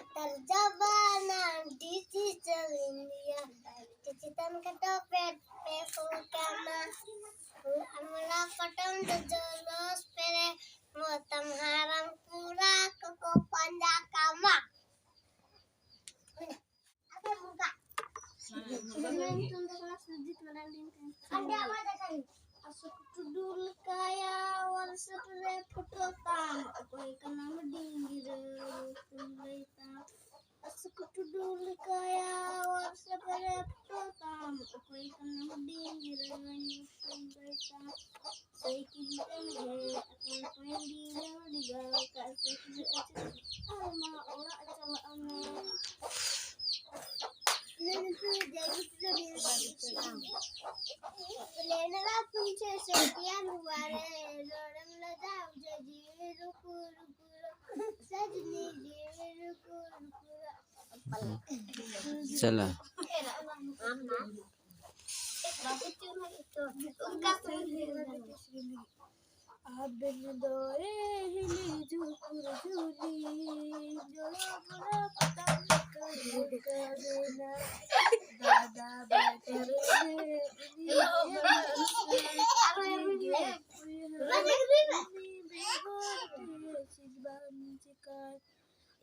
Terjemahan digital India, cicitan ketopet pekukana, amala potong jejelos pere, motam harang pura koko pandakama. Apa muka? Ada apa tadi? Asuk tudul kaya wal sepre putotan, aku ikan nama dinggir kumbaita. Asuk tudul kaya wal sepre putotan, aku ikan nama dinggir kumbaita. Saya kini he akan main di gal kasih alma olah coba ame. Lena punce setian luare lorem ladau jadi ruku sajni ruku चला abin dore hili jukur juli jolo bolo patang kadena dada batere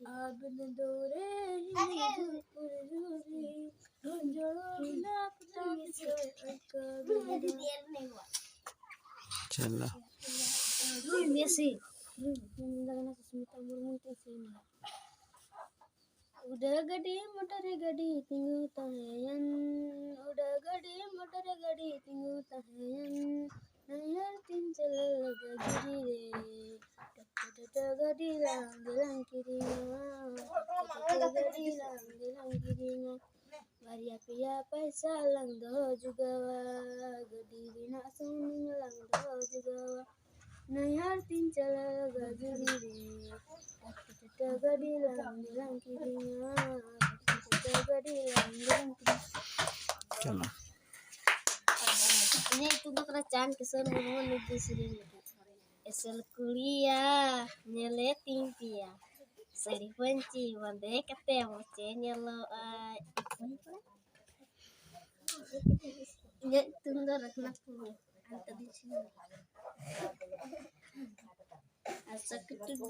abin dore hili jukur juli jolo bolo patang kadena चला udah gede motor gede tinggu tahayan udah gede motor gede tinggu tahayan nayar tincel gede gede lang gelang kirinya gede lang gelang kirinya Maria pia paisa lang do juga gede bina suning lang do juga nayar tincel gede gede lang gelang kirinya gede lang gelang kirinya. चला Ini itu untuk kerajaan kesan menuju sini. Esel kuliah nyeleting pia. Seri benci wande ketemu nyelo ya tunda rakna kuliah anta di sini. Asa ketudu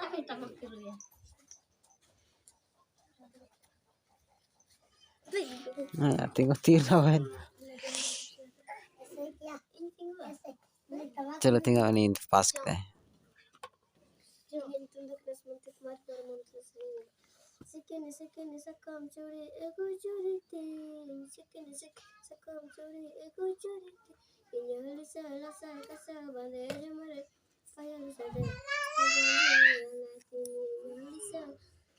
Kita makin ya. nah tengok tira kan चलो tengok ni pas kita Sekini sakam curi ego curi ting sekini sakam curi ego curi ting ini halisa halasa kasa bandere mare fire sade ini halisa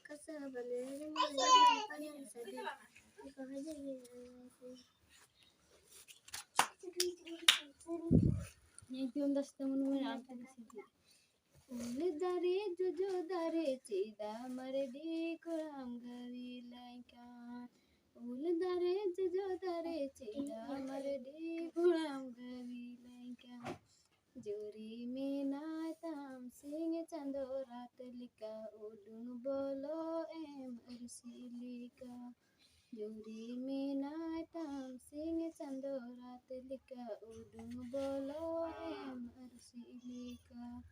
kasa bandere mare fire sade ini tundas teman-teman apa sih Lidare jojo dare cida mardi kuram gari laika Lidare jojo dare cida mardi kuram gari laika Juri mina tam sing chando rat lika udun bolo em arsilika Juri mina tam sing chando rat lika udun bolo em arsilika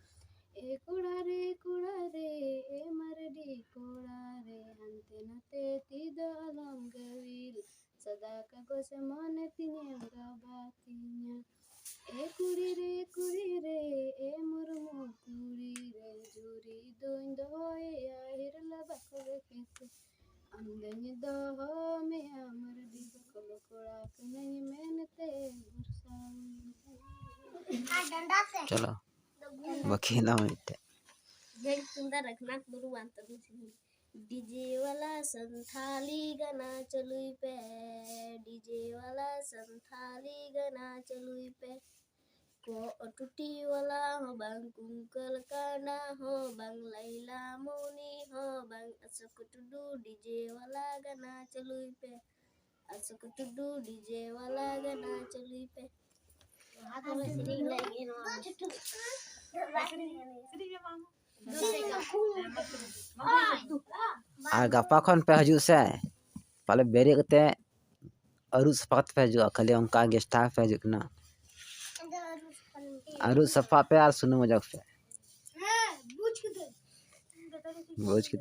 कुड़ारे ए मरडी कुड़ारे हंते नते तिदो अलम गवील सदा का गोस मन तिने बातिnya कुड़ी रे ए मुरमु कुड़ी रे jury दोइन दोए आहिर लबक केसे अंगनी दो में मरडी बकल कुड़ा कनई मेनते गुरसा चलो बखेला मिलते Jadi tunda raknak beruan terus ini. DJ wala Santhali गाना चलुई पे DJ वाला संथाली गाना चलुई पे को टूटी वाला हो बang कुंकल काना हो bang लैला मोनी हो bang असक टुडू DJ वाला गाना चलुई पे असक टुडू DJ वाला गाना चलुई पे हाथ में सीढ़ी लगे ना गपा खन पे हजू से पाले बेरे कते अरु सफा पे हजू खाली उनका गेस्ट पे हजू ना अरु सफा पे और सुनो मजाक पे बुझ के